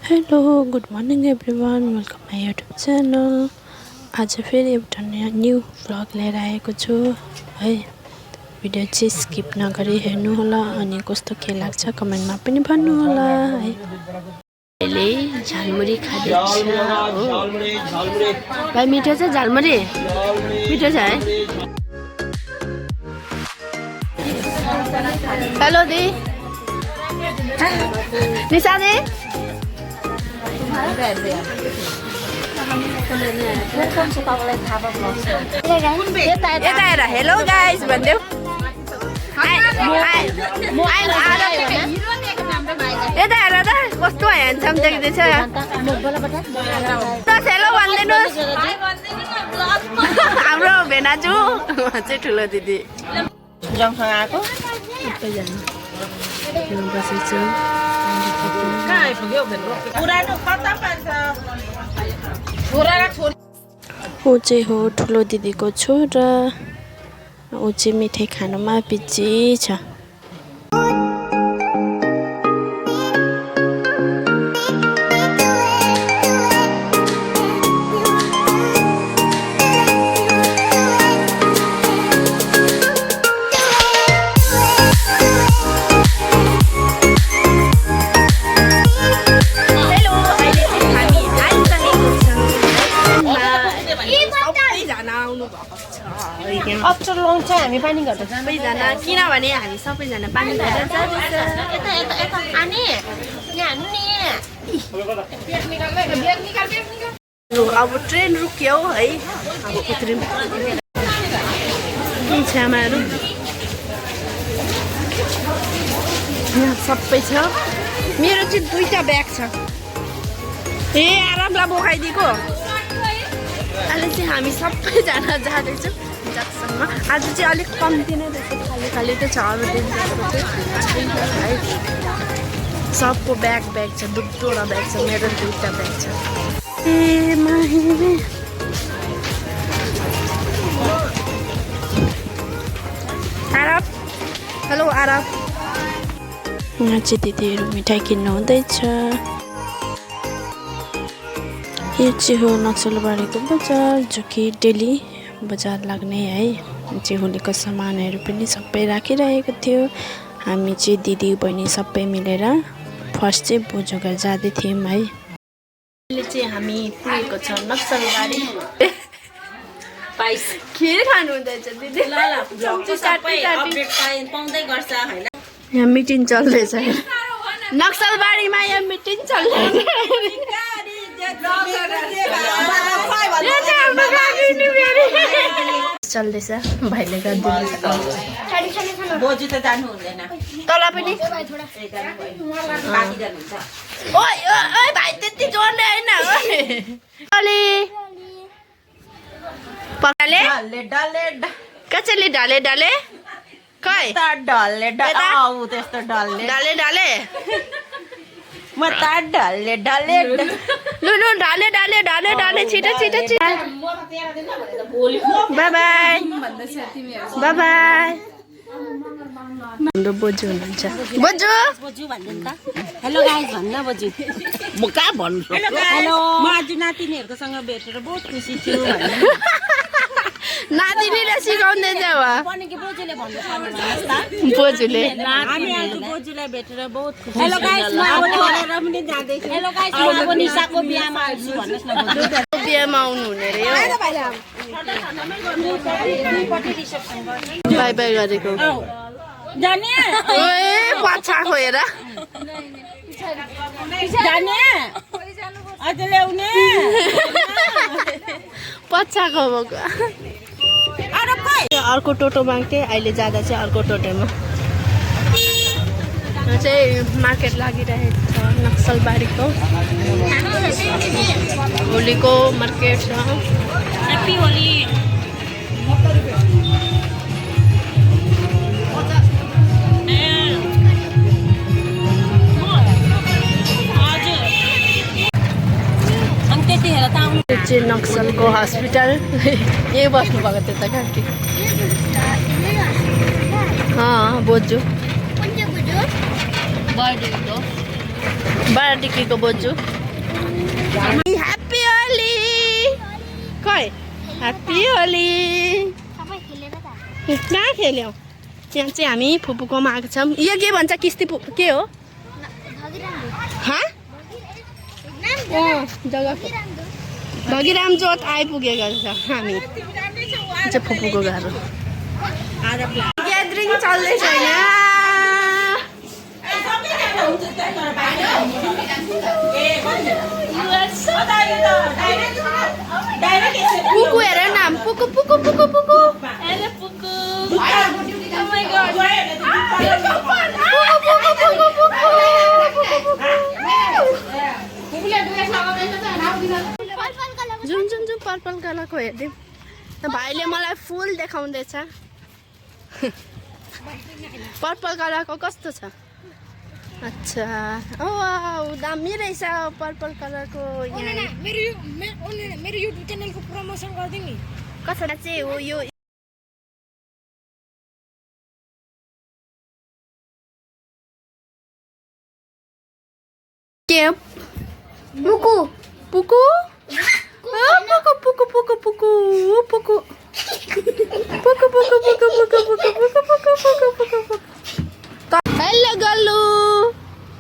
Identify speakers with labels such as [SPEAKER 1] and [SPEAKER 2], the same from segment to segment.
[SPEAKER 1] Hello good morning everyone, welcome my YouTube channel. आज फेरि एउटा न्यू भ्लग लिएर आएको छु है। भिडियो चाहिँ स्किप नगरी हेर्नुहोला अनि कस्तो के लाग्छ कमेन्टमा पनि भन्नुहोला है। अहिले झालमुरी खाँदैछ हो भाइ। मिठो छ झालमुरी? मिठो छ है। हेलो दी निशा दी हेलो गाइस भन्देऊ। यता हेर त कस्तो ह्यान्डसम देख्दैछ। हेलो भनिदिनुहोस्। हाम्रो भेनाजु चाहिँ ठुलो दिदी जङसँग आएको बसेछु। ऊ चाहिँ हो ठुलो दिदीको छोरा। ऊ चाहिँ मिठाई खानुमा बिजी छ।
[SPEAKER 2] अप्चर लाउँछ हामी पानी घट्छ
[SPEAKER 1] सबैजना, किनभने हामी सबैजना पानी घटेर अब ट्रेन रुक्यो है। अब उत्रिम छ्यामाहरू यहाँ सबै छ। मेरो चाहिँ 2टा ब्याग छ। ए आरामलाई बोकाइदिएको। अहिले चाहिँ हामी सबैजना जाँदैछौँ जक्सनमा। आज चाहिँ अलिक कम्ती नै रहेछ, खाली खाली त छ। अरू दिन छैन है। सबको ब्याग छ, 2वटा ब्याग छ। मेरो 2टा ब्याग छ। ए माहिने आरब, हेलो आरब। यहाँ चाहिँ दिदीहरू मिठाई किन्नु हुँदैछ। यो चाहिँ हो नक्सलबारीको बजार, जो कि डेली बजार लाग्ने है। चिहुलीको सामानहरू पनि सबै राखिरहेको थियो। हामी चाहिँ दिदी बहिनी सबै मिलेर फर्स्ट चाहिँ बोजूघर जाँदै थियौँ है। अहिले चाहिँ हामी पुगेको छ नक्सलबारी। खिर खानु हुँदैछ दिदी। यहाँ मिटिङ चल्दैछ नक्सलबारीमा। यहाँ मिटिङ चल्दैछ। चल्दैछ भाइले गरिदिँदैछ।
[SPEAKER 2] बोजू त जानु हुँदैन
[SPEAKER 1] तल पनि। ओइ ओइ भाइ त्यति जोड्ने होइन। अलि पकाले
[SPEAKER 2] डल्ले
[SPEAKER 1] कसैले ढले ढले खै
[SPEAKER 2] डल्ले आऊ त्यस्तो डल्ले
[SPEAKER 1] ढले
[SPEAKER 2] म त डल्ले
[SPEAKER 1] लु लु ढले ढले ढले ढले छिटो छिटो छिटो। By by by by. हाम्रो बोजू हुनुहुन्छ। बोजू
[SPEAKER 2] भन्नु त हेलो गाइस भन्न बोजू। म कहाँ भन्नु। हेलो म आज नातिनीहरूको सँग भेटेर बहुत खुसी छु भन्नु।
[SPEAKER 1] नातिनीले सिकाउँदैछ वा
[SPEAKER 2] भनेको बोजूले भन्नु पर्ने भन्नुस् त।
[SPEAKER 1] बोजूले
[SPEAKER 2] हामी आज बोजूलाई भेटेर बहुत खुसी। हेलो गाइस म अब छोडेर पनि जाँदै छु। हेलो गाइस म अब निशाको बिहामा आउँछु भन्नुस् न बोजू।
[SPEAKER 1] बिहामा आउनु हुने रे हो। बाई बाई गरेको
[SPEAKER 2] जाने
[SPEAKER 1] ओए पछाको हेर
[SPEAKER 2] जाने अझ ल्याउने
[SPEAKER 1] पछाको भएको। अर्को टोटो माग्थे। अहिले जाँदा चाहिँ अर्को टोटोमा। यहाँ चाहिँ मार्केट लागिरहेको छ नक्सलबारीको। होलीको मार्केट छ।
[SPEAKER 2] ह्याप्पी होली।
[SPEAKER 1] यो चाहिँ नक्सलको हस्पिटल। यही बस्नु भएको थियो त काकी। बोजू बर्थडेको बोजू ह्याप्पी होली खै ह्याप्पी होली कहाँ खेल्यौ यहाँ चाहिँ हामी फुपूकोमा आएको छौँ यो के भन्छ किस्ती के हो जग्गाको भगिराम जोत आइपुगेको छ हामी चाहिँ फुपूको घर हो ग्यादरिङ चल्दैछ यहाँ पुकु हेर न पुकु पुकु पुकु पुकु हेर पुकु जुन जुन जुन पर्पल कलरको हेरिदिउँ भाइले मलाई फुल देखाउँदैछ पर्पल कलरको कस्तो छ अच्छा ओ दामी रहेछ पर्पल कलरको
[SPEAKER 3] मेरो युट्युब च्यानलको प्रमोसन गरिदिनु नि
[SPEAKER 1] कसरी चाहिँ हो यो के पुकु पुकु पुकु पुकु पुकु पुकु पुकु पुकु पुकु पुकु पुकु पुकु पुकु हेलो गल्लु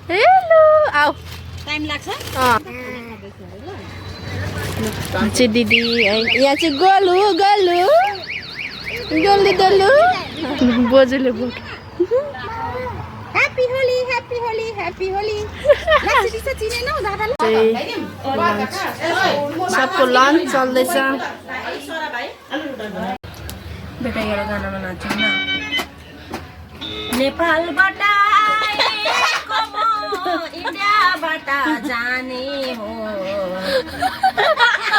[SPEAKER 1] हेलो आऊ
[SPEAKER 2] टाइम लाग्छ
[SPEAKER 1] चाहिँ दिदी यहाँ चाहिँ गोलु गोलु गोलु गोलु बोजूले बोक
[SPEAKER 3] happy Holi happy Holi happy Holi चिनेनौ दादाले
[SPEAKER 1] सबको लन्च चल्दैछ
[SPEAKER 2] बेटा एउटा गानामा नाच्छ न नेपालबाट आएको म इन्डियाबाट जाने हो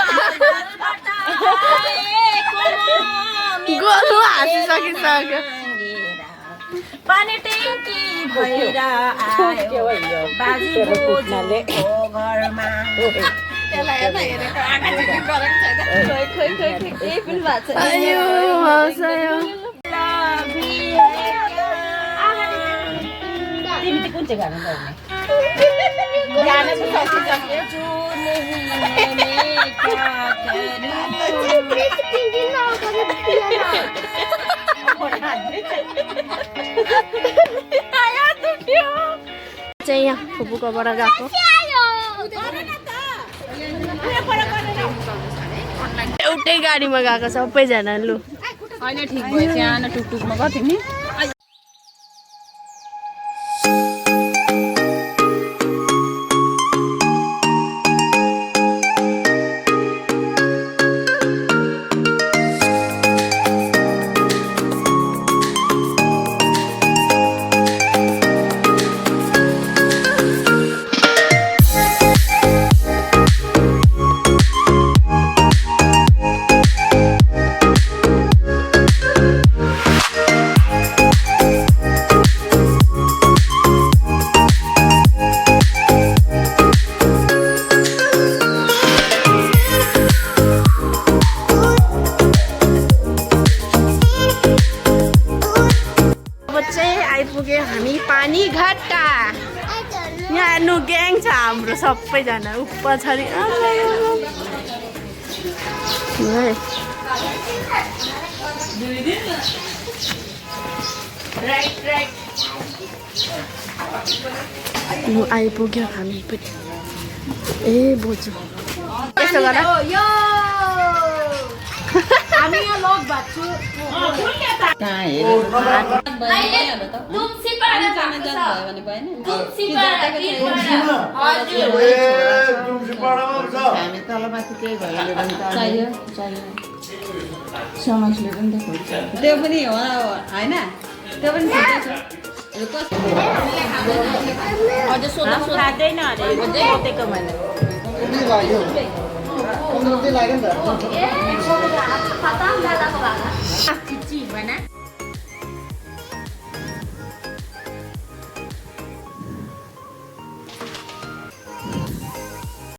[SPEAKER 2] नेपालबाट आएको म
[SPEAKER 1] गोलु हाँसिसकिसक्यो
[SPEAKER 2] पानी ट्याङ्की भएर आयो बाजी बोजूको घरमा
[SPEAKER 1] आयो हँसायो
[SPEAKER 2] तिमी चाहिँ कुन चाहिँ गाना गाउने
[SPEAKER 1] चाहिँ यहाँ फुपूकोबाट गएको एउटै गाडीमा गएको सबैजना लु
[SPEAKER 2] होइन ठिक भयो सानो टुकटुकमा गएको थियौँ नि
[SPEAKER 1] आइपुग्यो हामी पानी घट्टा यहाँ हेर्नु ग्याङ छ हाम्रो सबैजना पछाडि आइपुग्यो हामी पनि ए बोजू त्यसो गर्दा
[SPEAKER 3] हामी यहाँ लग भएको
[SPEAKER 2] त्यो पनि हो होइन त्यो पनि खाँदैन अरे सोधेको मैले
[SPEAKER 3] छु